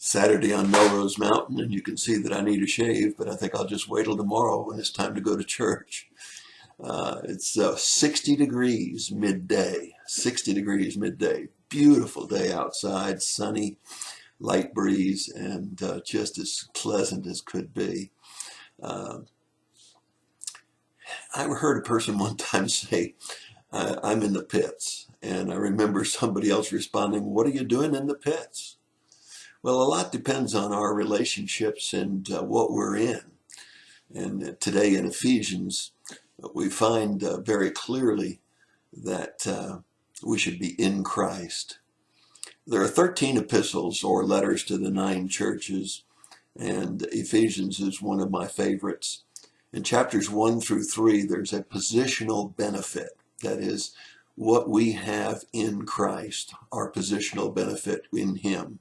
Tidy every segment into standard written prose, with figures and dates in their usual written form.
Saturday on Melrose Mountain, and you can see that I need a shave, but I think I'll just wait till tomorrow when it's time to go to church. It's 60 degrees midday, 60 degrees midday. Beautiful day outside, sunny, light breeze, and just as pleasant as could be. I heard a person one time say, I'm in the pits. And I remember somebody else responding, what are you doing in the pits? Well, a lot depends on our relationships and what we're in. And today in Ephesians, we find very clearly that we should be in Christ. There are 13 epistles or letters to the 9 churches, and Ephesians is one of my favorites. In chapters 1 through 3, there's a positional benefit. That is, what we have in Christ, our positional benefit in Him.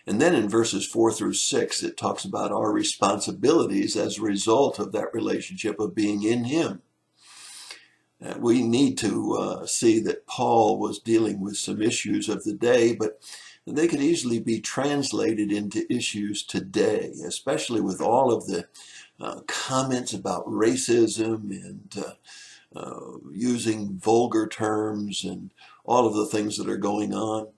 And then in verses 4 through 6, it talks about our responsibilities as a result of that relationship of being in Him. We need to see that Paul was dealing with some issues of the day, but they could easily be translated into issues today, especially with all of the comments about racism and using vulgar terms and all of the things that are going on.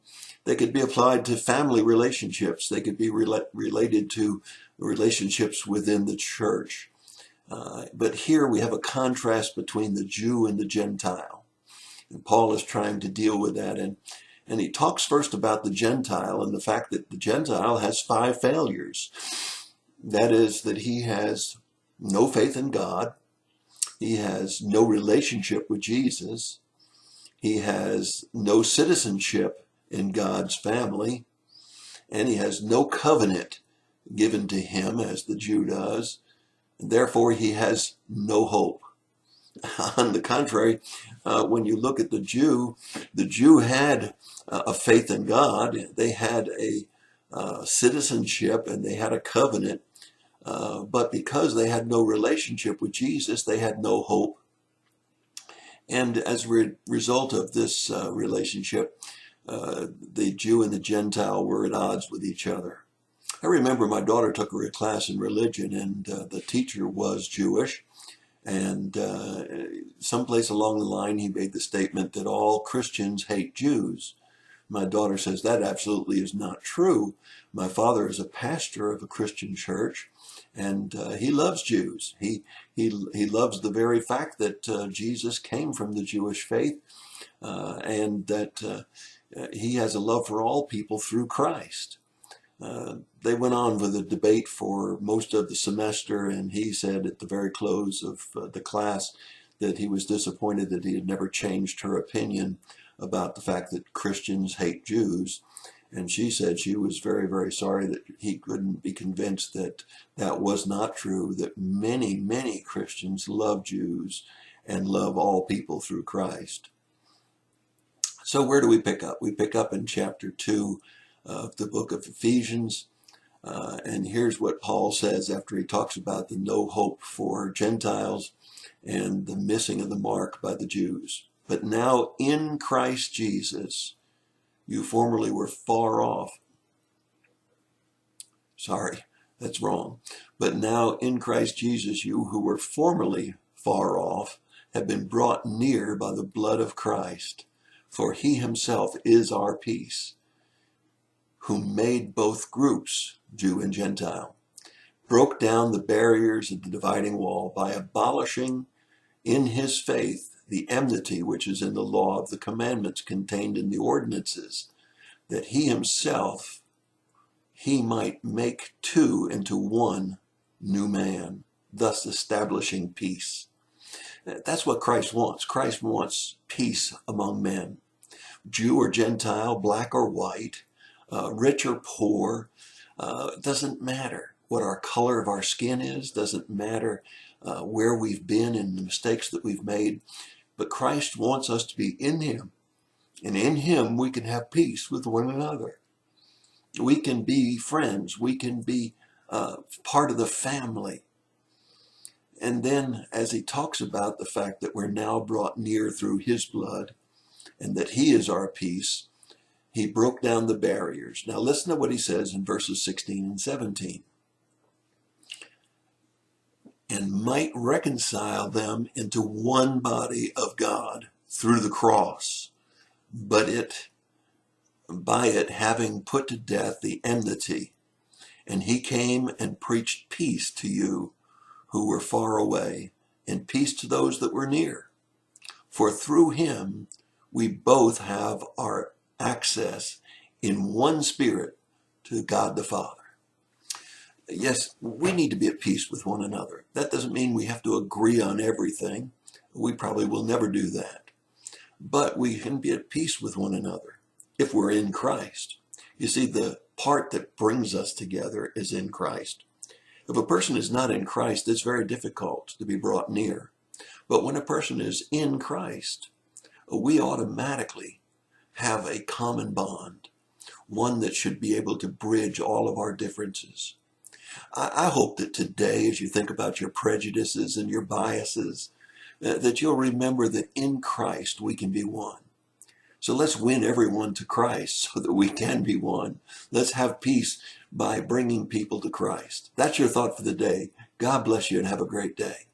They could be applied to family relationships. They could be related to relationships within the church. But here we have a contrast between the Jew and the Gentile. And Paul is trying to deal with that. And he talks first about the Gentile and the fact that the Gentile has 5 failures. That is, that he has no faith in God. He has no relationship with Jesus. He has no citizenship in God's family. And he has no covenant given to him as the Jew does. And therefore, he has no hope. On the contrary, when you look at the Jew had a faith in God. They had a citizenship and they had a covenant. But because they had no relationship with Jesus, they had no hope. And as a result of this relationship, the Jew and the Gentile were at odds with each other. I remember my daughter took a class in religion, and the teacher was Jewish. And someplace along the line, he made the statement that all Christians hate Jews. My daughter says that absolutely is not true. My father is a pastor of a Christian church, and he loves Jews. He loves the very fact that Jesus came from the Jewish faith, and that he has a love for all people through Christ. They went on with a debate for most of the semester, and he said at the very close of the class that he was disappointed that he had never changed her opinion about the fact that Christians hate Jews. And she said she was very, very sorry that he couldn't be convinced that that was not true, that many, many Christians love Jews and love all people through Christ. So where do we pick up? We pick up in chapter 2 of the book of Ephesians. And here's what Paul says after he talks about the no hope for Gentiles and the missing of the mark by the Jews. But now in Christ Jesus, you formerly were far off. Sorry, that's wrong. But now in Christ Jesus, you who were formerly far off have been brought near by the blood of Christ. For he himself is our peace, who made both groups, Jew and Gentile, broke down the barriers of the dividing wall by abolishing in his faith the enmity which is in the law of the commandments contained in the ordinances, that he himself, he might make two into one new man, thus establishing peace. That's what Christ wants. Christ wants peace among men. Jew or Gentile, black or white, rich or poor, doesn't matter what our color of our skin is, doesn't matter where we've been and the mistakes that we've made, but Christ wants us to be in him, and in him we can have peace with one another. We can be friends, we can be part of the family. And then as he talks about the fact that we're now brought near through his blood and that he is our peace, He broke down the barriers. Now listen to what he says in verses 16 and 17. And might reconcile them into one body of God through the cross, but by it having put to death the enmity. And he came and preached peace to you who were far away, and peace to those that were near. For through him we both have our access in one spirit to God the Father. Yes, we need to be at peace with one another. That doesn't mean we have to agree on everything. We probably will never do that. But we can be at peace with one another if we're in Christ. You see, the part that brings us together is in Christ. If a person is not in Christ, it's very difficult to be brought near. But when a person is in Christ, we automatically have a common bond, one that should be able to bridge all of our differences. I hope that today, as you think about your prejudices and your biases, that you'll remember that in Christ we can be one. So let's win everyone to Christ so that we can be one. Let's have peace by bringing people to Christ. That's your thought for the day. God bless you and have a great day.